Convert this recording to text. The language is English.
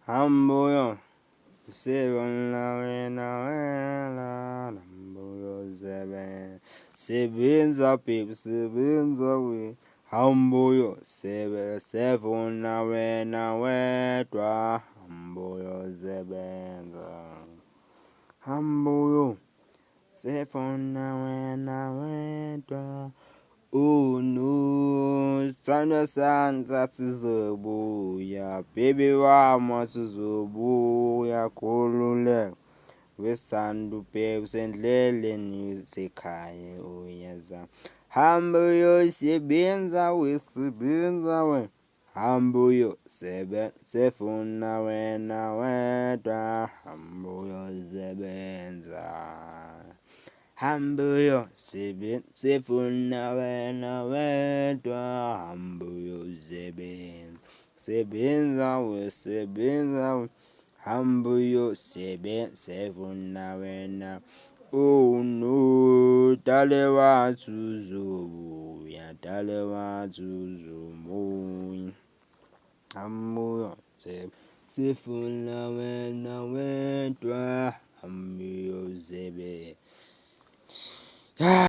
Hambuyo, sibona wena wena, hambuyo zebe, sebenza babe, sebenza we, hambuyo sebe, sevuna wena wedwa, hambuyo zebenza, hambuyo, sevuna wena wedwa. Oh no, sandwa sanza sizobuya, baby wami sizobuya khululeka. Wesandu babe sendleleni sekhaya uyeza. Hambo yosebenza wesebenza we. Hambo sefuna wena wedwa, hambo yosebenza. Hambuyo sefuna wena wedwa, hambuyo sebenza we sebenza we, hambuyo sefuna wena. Oh no, dale wathu zobuya, dale wathu zobuya, hambuyo sefuna wena wedwa, hambuyo zebe.